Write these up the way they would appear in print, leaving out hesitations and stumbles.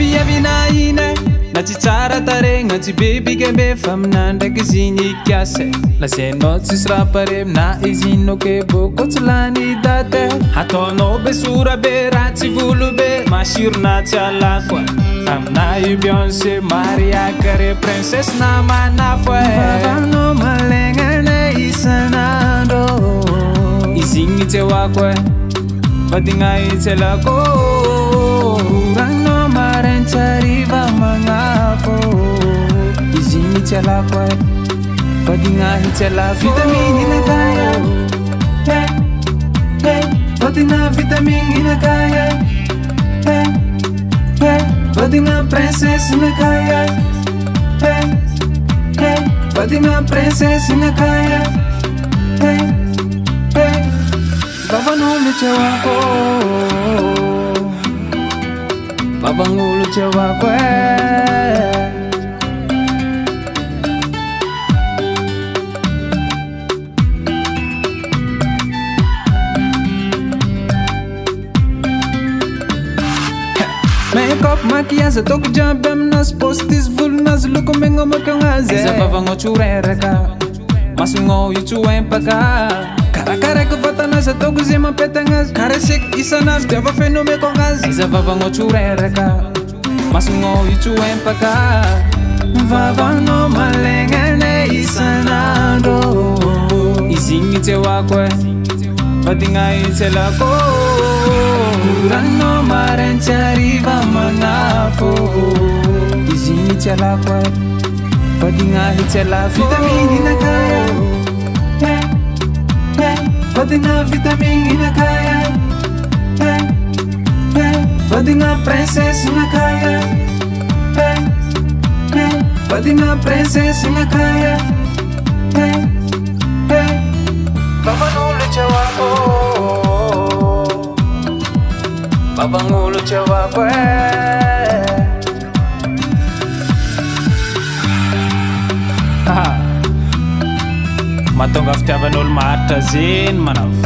viavina ina na tsy tsara taregna tsy bebikebe fa mina ndraiky zigny kiase lazainao tsisy raha pare na izinao ke boko tsy lany date ataonao be sora be raha tsy volo be masirona tsy alako amina io Beyoncé Maria Carey princesse na manafo vavanao malegna isanandro izigny tsy hoako vadigna itselako rano maren tsariva magnafo izigny tsy alako vadigna hitsela vitaminy nakaya vadigna vitaminy nakaya vadigna princesse nakaya vadigna princesse nakaya vavanolo tsy hoako vavanolo tsy hoako make-up maquillage ataoko jiaby aminazy postis volonazy loko megna makagnazy iza vavanao tsy reraka masonao io tsy empaka karakaraiky vatanazy ataoko zay mampetagnazy karaseky isanazy dia fa fenomeko agnazy iza vavanao tsy reraka masonao io tsy empaka vavanao malegna isanandro izigny tsy hoako vadigna itselako rano maren tsy ariva magnafo izigny tsy alako vadigna hitsela vitaminy nakaya vadigna vitaminy nakaya vadigna princesse nakaya vadigna princesse nakaya vavanolo tsy hoako vavanolo tsy hoako mahatonga fitiavan'olo maharitra zeny manavo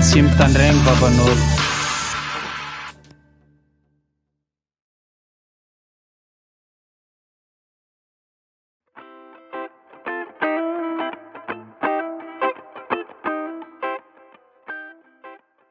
tsy mitandregny vavan'olo